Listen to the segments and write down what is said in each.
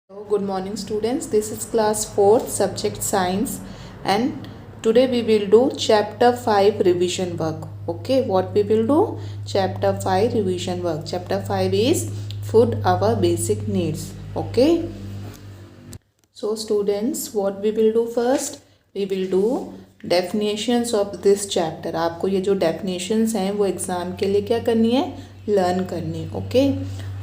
Good morning students, this is class 4th subject science and today we will do chapter 5 revision work. Okay, what we will do? Chapter 5 revision work. Chapter 5 is food our basic needs. Okay. So students, what we will do first? We will do definitions of this chapter. आपको ये जो definitions हैं वो exam के लिए क्या करनी है? लर्न करनी है. Okay.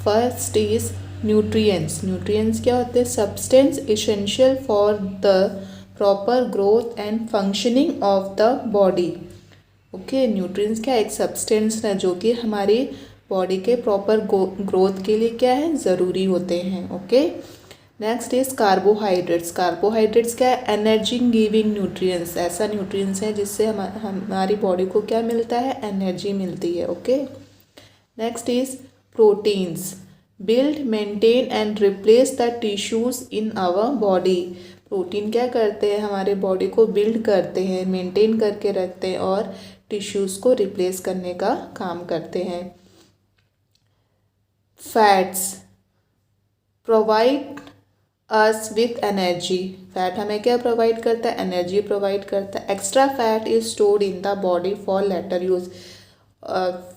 First is nutrients. Nutrients क्या होते हैं? Substance essential for the proper growth and functioning of the body. Okay. Nutrients क्या? एक सब्सटेंस है जो कि हमारी बॉडी के प्रॉपर ग्रोथ के लिए क्या है? ज़रूरी होते हैं. Okay. Next is carbohydrates. Carbohydrates क्या है? Energy giving nutrients. ऐसा न्यूट्रिएंट्स है जिससे हमारी बॉडी को क्या मिलता है? एनर्जी मिलती है. Okay. Next is proteins. Build maintain and replace the tissues in our body. Protein क्या करते हैं? हमारे बॉडी को बिल्ड करते हैं, मेंटेन करके रखते हैं और टिश्यूज़ को रिप्लेस करने का काम करते हैं. Fats provide us with energy. Fat हमें क्या प्रोवाइड करता है? एनर्जी प्रोवाइड करता है. Extra fat is stored in the body for later use.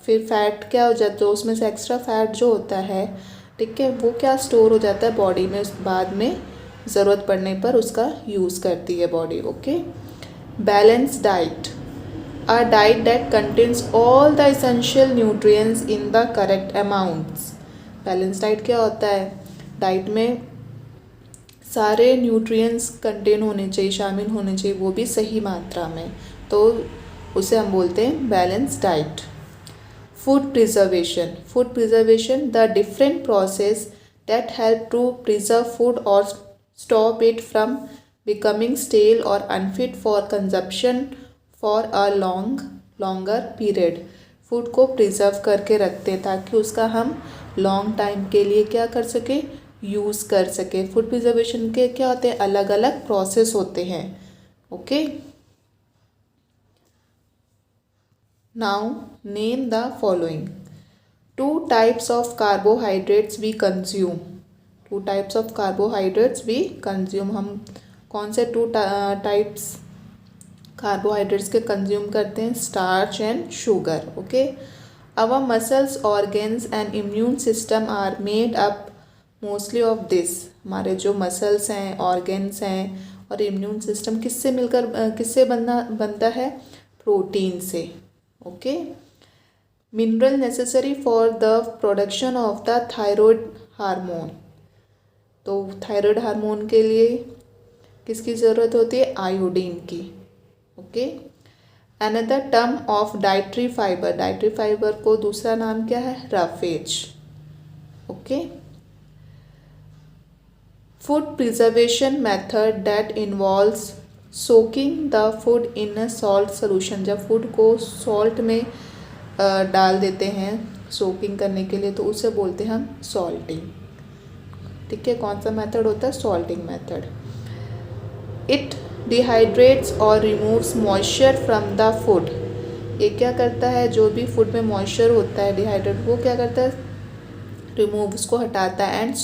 फिर फैट क्या हो जाता है? उसमें से एक्स्ट्रा फैट जो होता है, ठीक है, वो क्या स्टोर हो जाता है बॉडी में, बाद में ज़रूरत पड़ने पर उसका यूज़ करती है body. Okay. Balance diet. A diet that contains all the essential nutrients in the correct amounts. Balance diet क्या होता है? डाइट में सारे न्यूट्रिएंट्स कंटेन होने चाहिए, शामिल होने चाहिए, वो भी सही मात्रा में, तो उसे हम बोलते हैं balance diet. Food preservation. Food preservation the different process that help to preserve food और stop it from becoming stale और unfit for consumption for a longer period. Food को प्रिजर्व करके रखते हैं ताकि उसका हम लॉन्ग टाइम के लिए क्या कर सके? यूज़ कर सके. फूड प्रिजर्वेशन के क्या होते हैं? अलग अलग प्रोसेस होते हैं. Okay. Now name the following. 2 types of carbohydrates we consume. 2 types of carbohydrates we consume. हम कौन से 2 टाइप्स कार्बोहाइड्रेट्स के कंज्यूम करते हैं? Starch and sugar. Okay. Our muscles, organs and immune system are made up mostly of this. हमारे जो muscles हैं, organs हैं और इम्यून सिस्टम किससे बनता है? प्रोटीन से. Okay. Mineral necessary for the production of the thyroid hormone. तो थायराइड हार्मोन के लिए किसकी ज़रूरत होती है? आयोडीन की. Okay. Another term of dietary fibre. Dietary fibre को दूसरा नाम क्या है? Roughage. Okay. Food preservation method that involves soaking the food in a salt solution. जब फूड को सॉल्ट में डाल देते हैं सोकिंग करने के लिए, तो उसे बोलते हैं हम सॉल्टिंग. ठीक है. कौन सा मेथड होता है? Salting method. इट डिहाइड्रेट्स और removes moisture from the food. ये क्या करता है? जो भी फूड में मॉइस्चर होता है, डिहाइड्रेट, वो क्या करता है? रिमूव, उसको हटाता है. And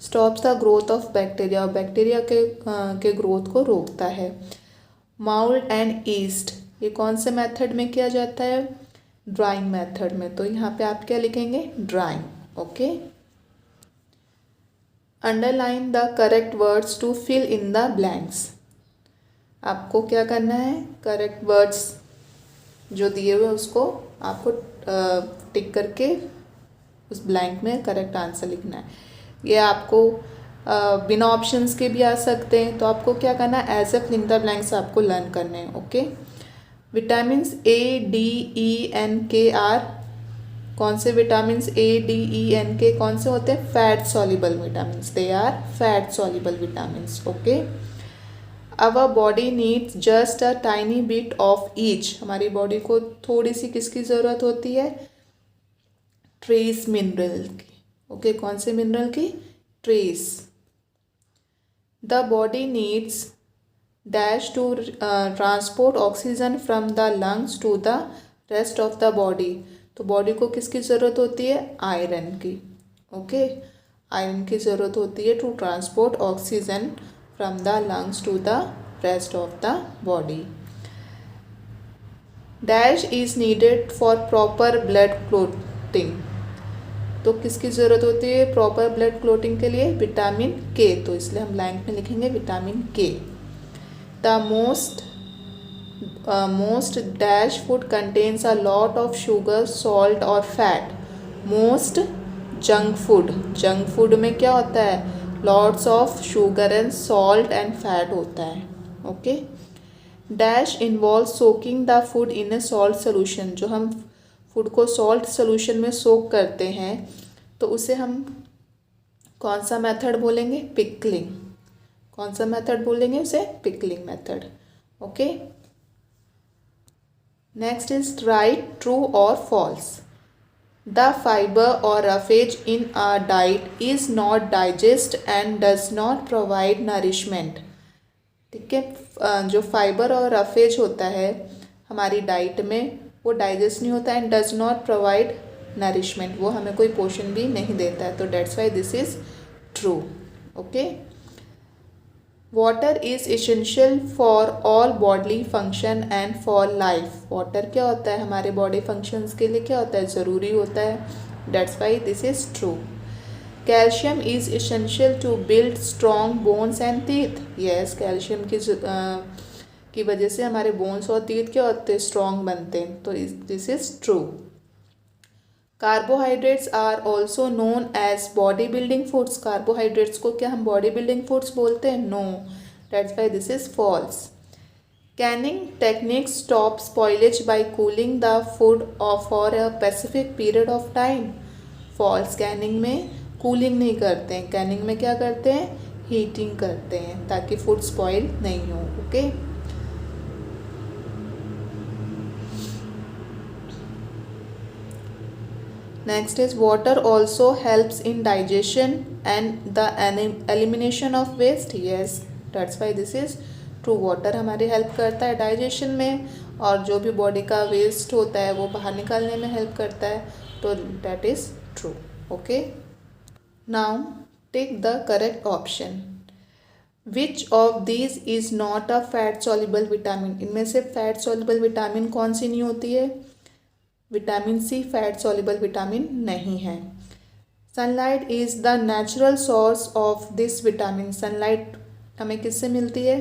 stops the growth of bacteria. और बैक्टीरिया के ग्रोथ को रोकता है. Mould and east. ये कौन से मेथड में किया जाता है? ड्राइंग मेथड में. तो यहाँ पे आप क्या लिखेंगे? Drawing. Okay. Underline the correct words to fill in the blanks. आपको क्या करना है? करेक्ट वर्ड्स जो दिए हुए उसको आपको टिक करके उस ब्लैंक में करेक्ट आंसर लिखना है. ये आपको बिना ऑप्शंस के भी आ सकते हैं, तो आपको क्या करना है? As a fill in the blanks आपको लर्न करने हैं. Okay. Vitamins A, D, E, and, K are. कौन से vitamins A, D, E, and, K कौन से होते हैं? Fat soluble vitamins. They are fat soluble vitamins. Okay. Our body needs just a tiny bit of each. हमारी body को थोड़ी सी किसकी ज़रूरत होती है? ट्रेस मिनरल की. ओके. कौन से मिनरल की? Trace. The body needs dash to transport oxygen from the lungs to the rest of the body. तो बॉडी को किसकी ज़रूरत होती है? आयरन की. ओके. आयरन की ज़रूरत होती है to transport oxygen from the lungs to the rest of the body. Dash is needed for proper blood clotting. तो किसकी ज़रूरत होती है प्रॉपर ब्लड क्लोटिंग के लिए? विटामिन के। तो इसलिए हम लाइन में लिखेंगे विटामिन के। The most dash food contains a lot of sugar, salt और फैट। मोस्ट जंक फूड में क्या होता है? Lots of sugar and salt and fat होता है। Okay. Dash involve soaking the food in A salt solution. जो हम food को सॉल्ट सोल्यूशन में सोक करते हैं तो उसे हम कौन सा मेथड बोलेंगे? पिकलिंग। कौन सा मेथड बोलेंगे उसे? Pickling method. Okay. Next is right true और फॉल्स। द फाइबर और roughage in our diet is not digest and does not provide nourishment। ठीक है। जो फाइबर और roughage होता है हमारी डाइट में वो डाइजेस्ट नहीं होता and does not provide nourishment, वो हमें कोई पोषण भी नहीं देता है। तो dates why this is true. Okay. Water is essential for all body function and for life. Water क्या होता है? हमारे बॉडी फंक्शंस के लिए क्या होता है? ज़रूरी होता है। That's why this is true. Calcium is essential to build strong bones and teeth. Yes, calcium की वजह से हमारे बोन्स और टीथ क्या होते हैं? स्ट्रॉन्ग बनते हैं। तो this is true. Carbohydrates are also known as body building foods. Carbohydrates को क्या हम बॉडी बिल्डिंग फूड्स बोलते हैं? No, that's why this is false. Canning technique stop spoilage by cooling the food for a specific period of time. False. Canning में cooling नहीं करते हैं, Canning में क्या करते हैं? हीटिंग करते हैं ताकि फूड स्पॉइल नहीं हो। Okay. Next is water also helps in digestion and the elimination of waste. Yes, that's why this is true. Water हमारी हेल्प करता है डाइजेशन में और जो भी बॉडी का वेस्ट होता है वो बाहर निकालने में हेल्प करता है। तो that is true. Okay. Now take the correct option. Which of these is not a fat soluble vitamin? इनमें से फैट soluble विटामिन कौन सी नहीं होती है? Vitamin C fat soluble vitamin नहीं है। Sunlight is the natural source of this vitamin. Sunlight हमें किससे मिलती है?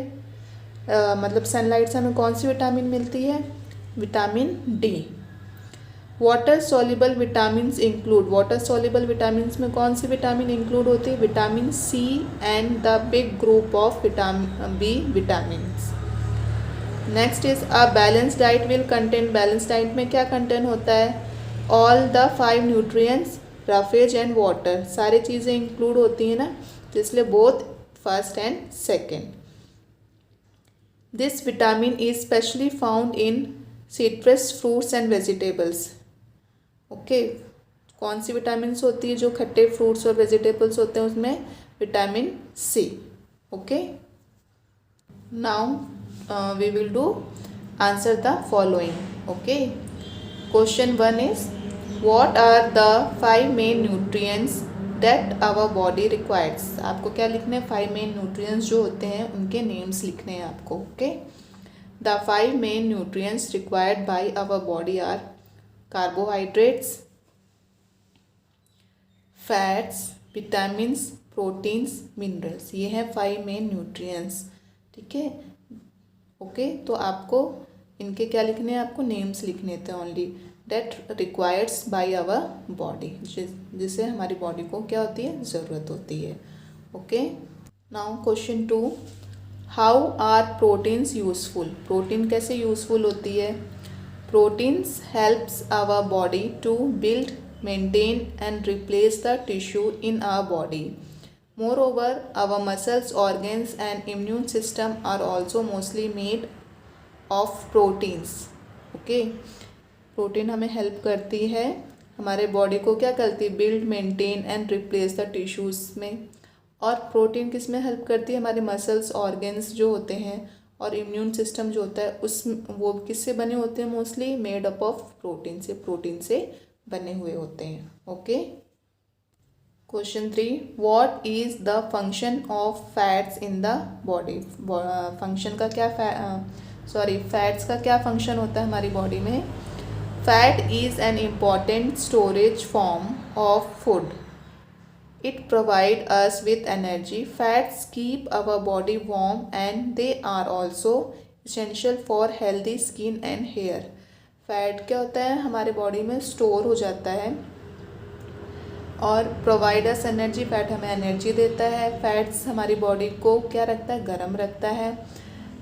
मतलब सनलाइट से हमें कौन सी विटामिन मिलती है? Vitamin D. Water soluble vitamin include. Water soluble vitamin में कौन सी विटामिन इंक्लूड होती है? Vitamin C and the big group of vitamin B vitamin. Next is a balance diet will contain. Balance diet में क्या contain होता है? All the 5 nutrients, roughage and water, सारी चीज़ें इंक्लूड होती हैं ना, तो इसलिए both first and second. This vitamin is specially found in citrus fruits and vegetables. Okay. कौन सी विटामिन्स होती है जो खट्टे फ्रूट्स और वेजिटेबल्स होते हैं उसमें? Vitamin C. Okay. Now we will do answer the following. Okay. Question 1 is what are the 5 main nutrients that our body requires? आपको क्या लिखने हैं? 5 main nutrients जो होते हैं उनके names लिखने हैं आपको। Okay. The 5 main nutrients required by our body are carbohydrates, fats, vitamins, proteins, minerals। ये हैं 5 main nutrients। ठीक है। ओके। तो आपको इनके क्या लिखने हैं? आपको नेम्स लिखने थे only. That requireds by our body, जिसे हमारी बॉडी को क्या होती है? ज़रूरत होती है। Okay. Now question 2, how are proteins useful? Protein कैसे यूजफुल होती है? Proteins helps our body to build, maintain and replace the tissue in our body. Moreover, our muscles, organs and immune system are also mostly made of proteins. Okay. Protein हमें help करती है, हमारे body को क्या करती है? Build, maintain and replace the tissues में। और प्रोटीन किस में हेल्प करती है? हमारे मसल्स, ऑर्गन्स जो होते हैं और इम्यून सिस्टम जो होता है उस वो किससे बने होते हैं? Mostly made up of protein से बने हुए होते हैं। Okay. Question 3, what is the function of fats in the body. Function का क्या फैट्स का क्या फंक्शन होता है हमारी बॉडी में। Fat is an important storage form of food. It provides us with energy. Fats keep our body warm and they are also essential for healthy skin and hair. Fat क्या होता है, हमारे body में store हो जाता है और provide us energy. Fat हमें एनर्जी देता है। फैट्स हमारी बॉडी को क्या रखता है, गर्म रखता है।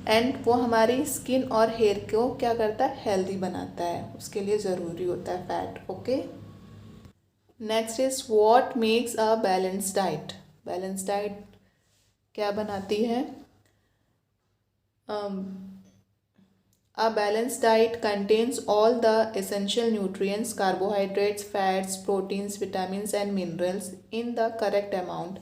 एंड वो हमारी स्किन और हेयर को क्या करता है, हेल्दी बनाता है। उसके लिए ज़रूरी होता है fat. Okay, next is what makes a balance diet. Balance diet क्या बनाती है। A balanced diet contains all the essential nutrients, carbohydrates, fats, proteins, vitamins and minerals in the correct amount.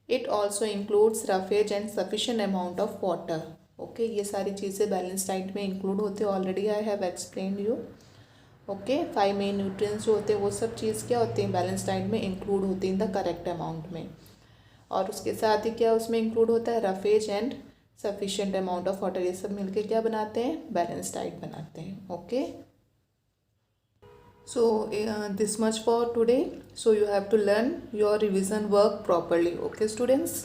It also includes roughage and sufficient amount of water. Okay, ये सारी चीज़ें balance diet में include होते हैं। Already I have explain you. Okay, 5 main nutrients जो होते हैं वो सब चीज़ क्या होती हैं, बैलेंस डाइट में इंक्लूड होती हैं इन द करेक्ट अमाउंट में। और उसके साथ ही क्या उसमें इंक्लूड होता है, roughage and sufficient amount of water. ये सब मिलके क्या बनाते हैं, बैलेंस डाइट बनाते हैं। Okay, so this much for today. So you have to learn your revision work properly. Okay students.